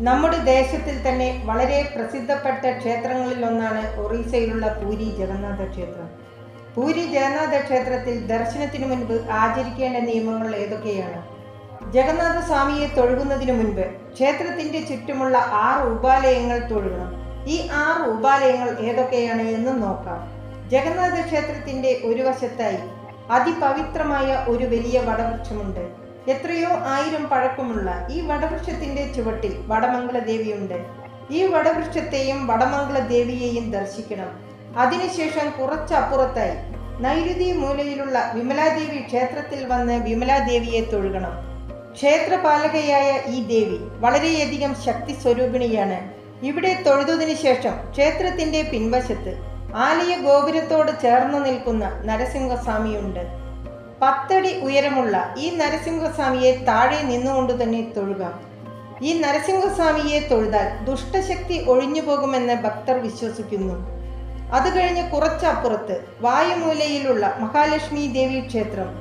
നമ്മുടെ ദേശത്തിൽ തന്നെ വളരെ പ്രസിദ്ധപ്പെട്ട ക്ഷേത്രങ്ങളിൽ ഒന്നാണ് ഒറീസയിലുള്ള പൂരി ജഗന്നാഥ ക്ഷേത്രം. പൂരി ജഗന്നാഥ ക്ഷേത്രത്തിൽ ദർശനത്തിനു മുൻപ് ആചരിക്കേണ്ട നിയമങ്ങൾ ഏതൊക്കെയാണ്? ജഗന്നാഥ സ്വാമിയെ തൊഴുകുന്നതിനു മുൻപ് ക്ഷേത്രത്തിന്റെ ചുറ്റുമുള്ള 6 ഉപാലയങ്ങൾ തൊഴുകണം. ഈ 6 ഉപാലയങ്ങൾ ഏതൊക്കെയാണ് എന്ന് നോക്കാം. ജഗന്നാഥ ക്ഷേത്രത്തിന്റെ ഒരു വശത്തായി അതിപവിത്രമായ ഒരു വലിയ വടവൃക്ഷമുണ്ട്. എത്രയോ 1000 പഴക്കമുള്ള ഈ വടവൃക്ഷത്തിന്റെ ചുവട്ടിൽ വടമംഗല ദേവിയുണ്ട്. ഈ വടവൃക്ഷത്തെയും വടമംഗല ദേവിയെയും ദർശിക്കണം. അതിനുശേഷം കുറച്ചപ്പുറത്തായി നൈരുതി മൂലയിലുള്ള വിമലാദേവി ക്ഷേത്രത്തിൽ വന്ന് വിമലാദേവിയെ തൊഴുകണം. ക്ഷേത്രപാലകയായ ഈ ദേവി വളരെയധികം ശക്തി സ്വരൂപിണിയാണ്. ഇവിടെ തൊഴുതതിനു ശേഷം ക്ഷേത്രത്തിന്റെ പിൻവശത്ത് ആലയ ഗോപുരത്തോട് ചേർന്ന് നിൽക്കുന്ന നരസിംഹസ്വാമിയുണ്ട്. 10 അടി ഉയരമുള്ള ഈ നരസിംഹസ്വാമിയെ താഴെ നിന്നുകൊണ്ട് തന്നെ തൊഴുകാം. ഈ നരസിംഹസ്വാമിയെ തൊഴുതാൽ ദുഷ്ടശക്തി ഒഴിഞ്ഞു പോകുമെന്ന് ഭക്തർ വിശ്വസിക്കുന്നു. അത് കഴിഞ്ഞ് കുറച്ചപ്പുറത്ത് വായുമൂലയിലുള്ള മഹാലക്ഷ്മി ദേവി ക്ഷേത്രം.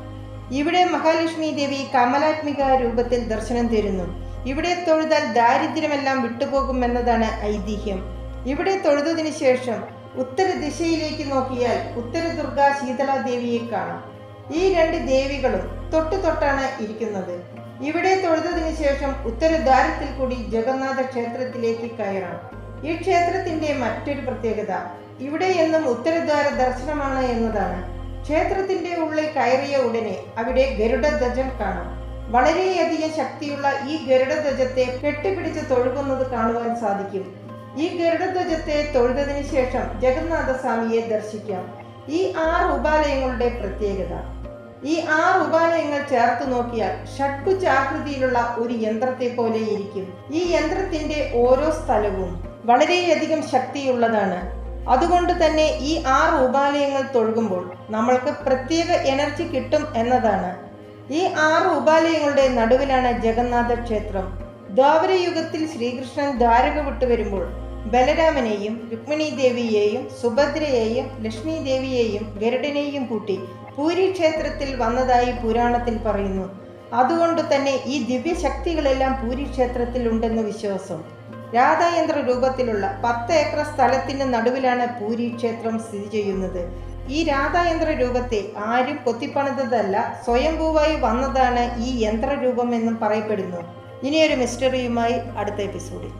ഇവിടെ മഹാലക്ഷ്മി ദേവി കമലാത്മിക രൂപത്തിൽ ദർശനം തരുന്നു. ഇവിടെ തൊഴുതാൽ ദാരിദ്ര്യമെല്ലാം വിട്ടുപോകുമെന്നതാണ് ഐതിഹ്യം. ഇവിടെ തൊഴുതതിനു ശേഷം ഉത്തര ദിശയിലേക്ക് നോക്കിയാൽ ഉത്തര ദുർഗ ശീതളാ ദേവിയെ കാണാം. ഈ 2 ദേവികളും തൊട്ടാണ് ഇരിക്കുന്നത്. ഇവിടെ തൊഴുതതിനു ശേഷം ഉത്തരദ്വാരത്തിൽ കൂടി ജഗന്നാഥ ക്ഷേത്രത്തിലേക്ക് കയറാം. ഈ ക്ഷേത്രത്തിന്റെ മറ്റൊരു പ്രത്യേകത ഇവിടെ എന്നും ഉത്തരദ്വാര ദർശനമാണ് എന്നതാണ്. ക്ഷേത്രത്തിന്റെ ഉള്ളിൽ കയറിയ ഉടനെ അവിടെ ഗരുഡധ്വജം കാണാം. വളരെയധികം ശക്തിയുള്ള ഈ ഗരുഡധ്വജത്തെ കെട്ടിപ്പിടിച്ച് തൊഴുകുന്നത് കാണുവാൻ സാധിക്കും. ഈ ഗരുഡധ്വജത്തെ തൊഴുതതിനു ശേഷം ജഗന്നാഥ സ്വാമിയെ ദർശിക്കാം. ഈ 6 ഉപാലയങ്ങളുടെ പ്രത്യേകത, ഈ 6 ഉപാലയങ്ങൾ ചേർത്ത് നോക്കിയാൽ ഷഡ്ഭുജാകൃതിയിലുള്ള ഒരു യന്ത്രത്തെ പോലെ ഇരിക്കും. ഈ യന്ത്രത്തിന്റെ ഓരോ സ്ഥലവും വളരെയധികം ശക്തിയുള്ളതാണ്. അതുകൊണ്ട് തന്നെ ഈ 6 ഉപാലയങ്ങൾ തൊഴുകുമ്പോൾ നമ്മൾക്ക് പ്രത്യേക എനർജി കിട്ടും എന്നതാണ്. ഈ 6 ഉപാലയങ്ങളുടെ നടുവിലാണ് ജഗന്നാഥ ക്ഷേത്രം. ദ്വാപരയുഗത്തിൽ ശ്രീകൃഷ്ണൻ ദ്വാരക വിട്ടു വരുമ്പോൾ ബലരാമനെയും രുക്മിണി ദേവിയെയും സുഭദ്രയെയും ലക്ഷ്മി ദേവിയെയും ഗരുഡനെയും കൂട്ടി പൂരി ക്ഷേത്രത്തിൽ വന്നതായി പുരാണത്തിൽ പറയുന്നു. അതുകൊണ്ട് തന്നെ ഈ ദിവ്യശക്തികളെല്ലാം പൂരി ക്ഷേത്രത്തിൽ ഉണ്ടെന്ന് വിശ്വാസം. രാധായന്ത്ര രൂപത്തിലുള്ള 10 ഏക്കർ സ്ഥലത്തിന് നടുവിലാണ് പൂരി ക്ഷേത്രം സ്ഥിതി ചെയ്യുന്നത്. ഈ രാധായന്ത്ര രൂപത്തെ ആരും കൊത്തിപ്പണിതല്ല, സ്വയംഭൂവായി വന്നതാണ് ഈ യന്ത്രരൂപം എന്നും പറയപ്പെടുന്നു. ഇനിയൊരു മിസ്റ്ററിയുമായി അടുത്ത എപ്പിസോഡിൽ.